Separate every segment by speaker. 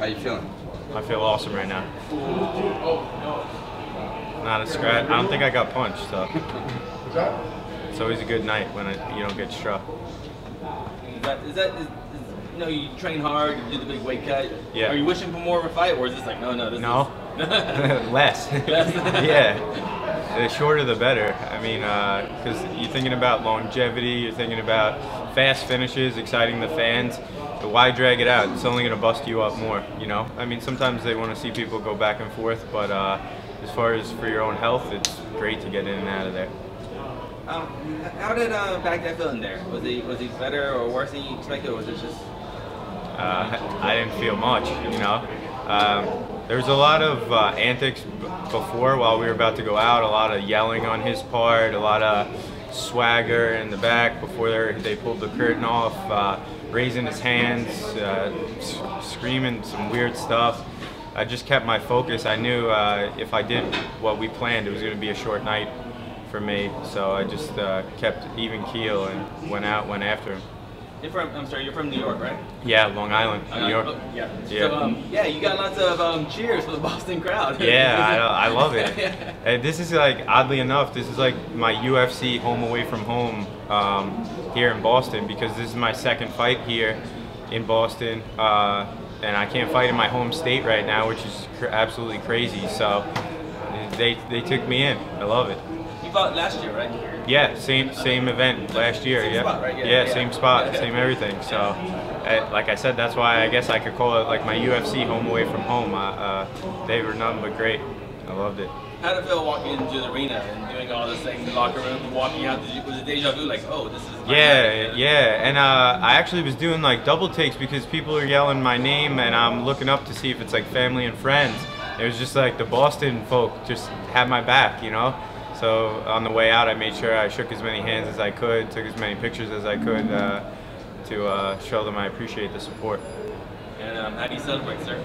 Speaker 1: How you feeling?
Speaker 2: I feel awesome right now. Not a scratch. I don't think I got punched, so it's always a good night when you don't get struck.
Speaker 3: You know, you train hard, you do the big weight cut.
Speaker 2: Yeah.
Speaker 3: Are you wishing for more of a fight, or is this like, no, this
Speaker 2: No.
Speaker 3: is...
Speaker 2: Less. Yeah. The shorter the better. I mean, because you're thinking about longevity, you're thinking about fast finishes, exciting the fans. But why drag it out? It's only going to bust you up more, you know? I mean, sometimes they want to see people go back and forth, but as far as for your own health, it's great to get in and out of there.
Speaker 3: How did Baghdad feel in there? Was he better or worse than you expected, or was it just...
Speaker 2: I didn't feel much, you know. There was a lot of antics before while we were about to go out, a lot of yelling on his part, a lot of swagger in the back before they pulled the curtain off, raising his hands, screaming some weird stuff. I just kept my focus. I knew if I did what we planned, it was going to be a short night for me, so I just kept even keel and went after him.
Speaker 3: You're from New York, right?
Speaker 2: Yeah, Long Island, New York.
Speaker 3: Yeah.
Speaker 2: Yeah.
Speaker 3: So, you got lots of cheers for the Boston crowd.
Speaker 2: Yeah, I love it. And this is like, oddly enough, this is like my UFC home away from home here in Boston, because this is my second fight here in Boston, and I can't fight in my home state right now, which is absolutely crazy. So they took me in. I love it.
Speaker 3: You fought last year, right?
Speaker 2: Yeah, same event last year.
Speaker 3: Same
Speaker 2: yeah.
Speaker 3: Spot, right?
Speaker 2: Yeah, same spot, same everything. So, like I said, that's why I guess I could call it like my UFC home away from home. They were nothing but great. I loved it.
Speaker 3: How did it feel walking into the arena and doing all this things in the locker room, walking out? Was it deja vu? Like, oh, this is my night?
Speaker 2: Yeah. And I actually was doing like double takes because people are yelling my name, and I'm looking up to see if it's like family and friends. It was just like the Boston folk just had my back, you know. So on the way out, I made sure I shook as many hands as I could, took as many pictures as I could to show them I appreciate the support.
Speaker 3: And how do you celebrate, sir?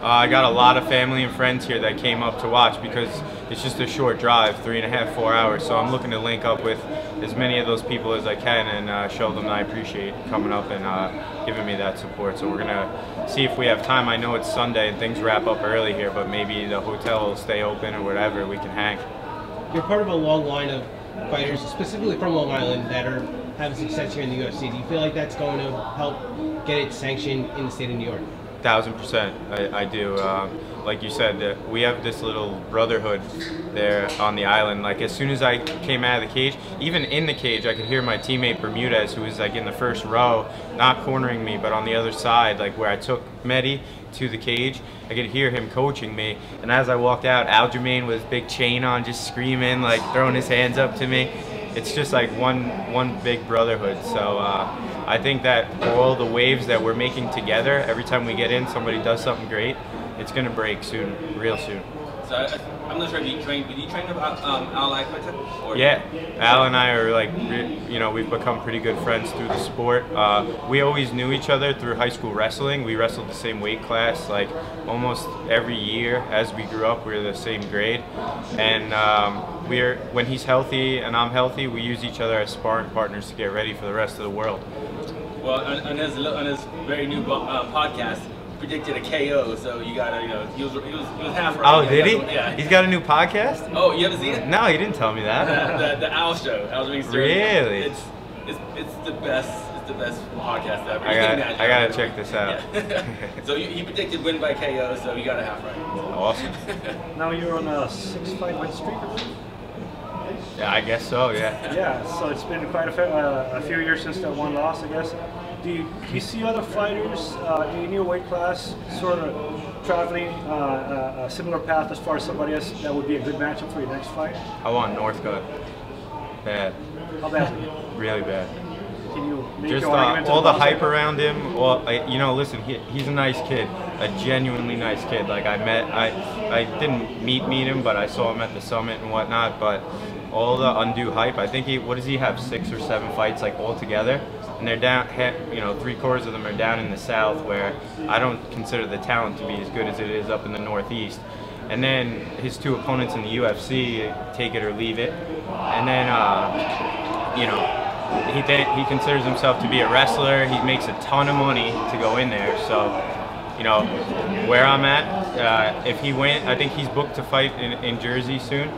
Speaker 2: I got a lot of family and friends here that came up to watch because it's just a short drive, 3.5, 4 hours. So I'm looking to link up with as many of those people as I can and show them I appreciate coming up and giving me that support. So we're gonna see if we have time. I know it's Sunday and things wrap up early here, but maybe the hotel will stay open or whatever, we can hang.
Speaker 4: You're part of a long line of fighters, specifically from Long Island, that are having success here in the UFC. Do you feel like that's going to help get it sanctioned in the state of New York?
Speaker 2: 1000%, I do. Like you said, we have this little brotherhood there on the island. Like as soon as I came out of the cage, even in the cage, I could hear my teammate Bermudez, who was like in the first row, not cornering me, but on the other side, like where I took Mehdi to the cage. I could hear him coaching me. And as I walked out, Aljamain with his big chain on, just screaming, like throwing his hands up to me. It's just like one big brotherhood. So I think that all the waves that we're making together, every time we get in, somebody does something great, it's gonna break soon, real soon.
Speaker 3: So I'm not sure if you trained, but you trained about Al Akbata?
Speaker 2: Yeah, Al and I are like, you know, we've become pretty good friends through the sport. We always knew each other through high school wrestling. We wrestled the same weight class, like almost every year as we grew up. We were the same grade, and when he's healthy and I'm healthy, we use each other as sparring partners to get ready for the rest of the world.
Speaker 3: Well, on his very new podcast, predicted a KO, so you gotta, you know, he was half right.
Speaker 2: Oh, did he?
Speaker 3: Yeah.
Speaker 2: He's got a new podcast?
Speaker 3: Oh, you haven't seen it?
Speaker 2: No, he didn't tell me that.
Speaker 3: the Al Show.
Speaker 2: Really?
Speaker 3: It's the best. It's the best podcast ever.
Speaker 2: I gotta check this out.
Speaker 3: Yeah. So he predicted win by KO, so you got a half right.
Speaker 2: Awesome.
Speaker 5: Now you're on a 6-fight win streak, I believe?
Speaker 2: Yeah, I guess so. Yeah.
Speaker 5: Yeah. So it's been quite a few years since that one loss, I guess. Do you see other fighters in your weight class sort of traveling a similar path as far as somebody else that would be a good matchup for your next fight?
Speaker 2: I want Northcutt. Bad.
Speaker 5: How badly?
Speaker 2: Really bad.
Speaker 5: Can you make
Speaker 2: Just
Speaker 5: your argument to
Speaker 2: all the
Speaker 5: boss
Speaker 2: hype
Speaker 5: league?
Speaker 2: around him. Well, you know, listen, he's a nice kid, a genuinely nice kid. Like I didn't meet him, but I saw him at the summit and whatnot. But all the undue hype. I think what does he have, 6 or 7 fights like all together? And they're down, you know, 3/4 of them are down in the South, where I don't consider the talent to be as good as it is up in the Northeast. And then his 2 opponents in the UFC, take it or leave it. And then, you know, he considers himself to be a wrestler. He makes a ton of money to go in there. So, you know, where I'm at. If he wins, I think he's booked to fight in Jersey soon.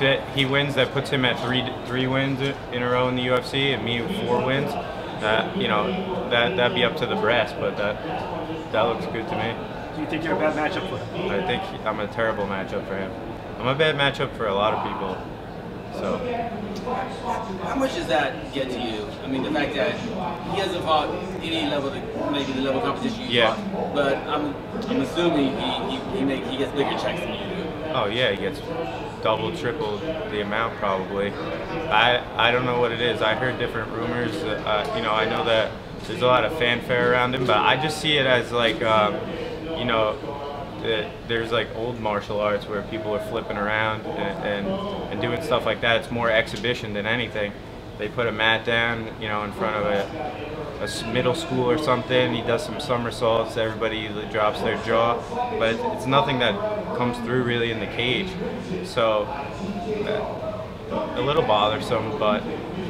Speaker 2: If he wins, that puts him at three wins in a row in the UFC, and me with 4 wins. You know, that'd be up to the brass, but that looks good to me.
Speaker 5: Do you think you're a bad matchup for him?
Speaker 2: I think I'm a terrible matchup for him. I'm a bad matchup for a lot of people. So.
Speaker 3: How much does that get to you? I mean, the fact that he hasn't fought any level, maybe the level of competition you fought, but I'm assuming he gets bigger checks than you do.
Speaker 2: Oh yeah, he gets double, triple the amount probably. I don't know what it is. I heard different rumors. You know, I know that there's a lot of fanfare around him, but I just see it as like, you know, there's like old martial arts where people are flipping around and doing stuff like that. It's more exhibition than anything. They put a mat down, you know, in front of a middle school or something. He does some somersaults. Everybody drops their jaw, but it's nothing that comes through really in the cage. So a little bothersome, but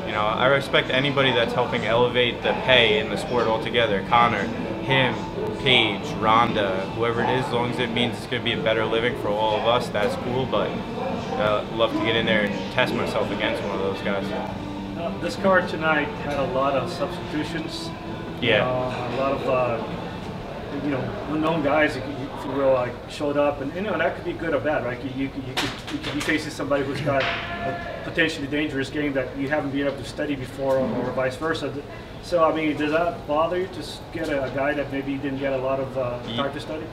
Speaker 2: you know, I respect anybody that's helping elevate the pay in the sport altogether. Connor, him, Paige, Rhonda, whoever it is, as long as it means it's going to be a better living for all of us, that's cool, but I'd love to get in there and test myself against one of those guys.
Speaker 5: This card tonight had a lot of substitutions.
Speaker 2: Yeah.
Speaker 5: A lot of, you know, unknown guys, if you will, like, showed up, and you know, that could be good or bad, right? You could be facing somebody who's got a potentially dangerous game that you haven't been able to study before, or vice versa. So, I mean, does that bother you to get a guy that maybe you didn't get a lot of time to study?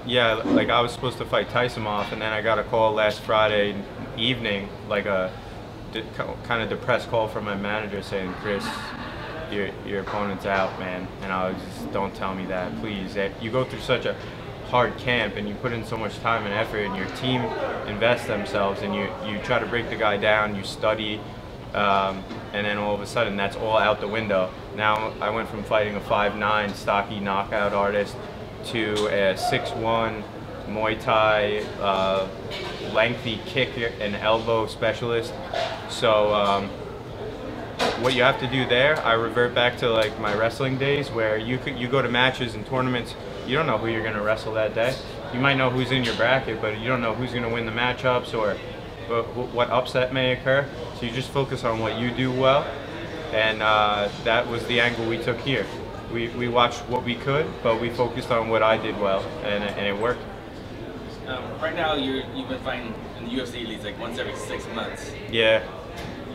Speaker 2: Yeah, like I was supposed to fight Tyson-off, and then I got a call last Friday evening, like a kind of depressed call from my manager saying, Chris, your opponent's out, man. And I was just, don't tell me that, please. You go through such a hard camp and you put in so much time and effort, and your team invests themselves, and you try to break the guy down, you study, and then all of a sudden that's all out the window. Now I went from fighting a 5'9" stocky knockout artist to a 6'1" Muay Thai lengthy kick and elbow specialist. So what you have to do there, I revert back to like my wrestling days, where you go to matches and tournaments, you don't know who you're going to wrestle that day. You might know who's in your bracket, but you don't know who's going to win the matchups or what upset may occur. So you just focus on what you do well, and that was the angle we took here. We watched what we could, but we focused on what I did well, and it worked.
Speaker 3: Right now, you've been fighting in the UFC leagues like once every 6 months.
Speaker 2: Yeah.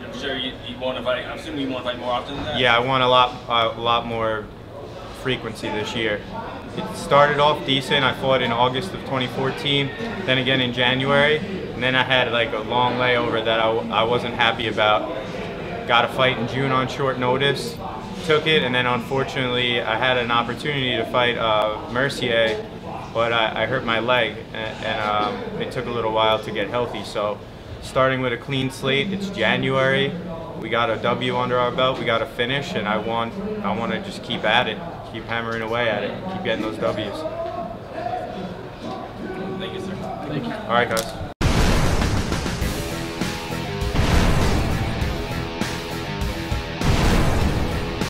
Speaker 3: I'm sure you want to fight. I'm assuming you want to fight more often than that.
Speaker 2: Yeah, I want a lot more frequency this year. It started off decent. I fought in August of 2014, then again in January, and then I had like a long layover that I wasn't happy about. Got a fight in June on short notice, took it, and then unfortunately I had an opportunity to fight Mercier, but I hurt my leg, and it took a little while to get healthy. So starting with a clean slate, it's January. We got a W under our belt. We got a finish, and I want to just keep at it, keep hammering away at it, keep getting those Ws.
Speaker 3: Thank you, sir.
Speaker 4: Thank you.
Speaker 2: All right, guys.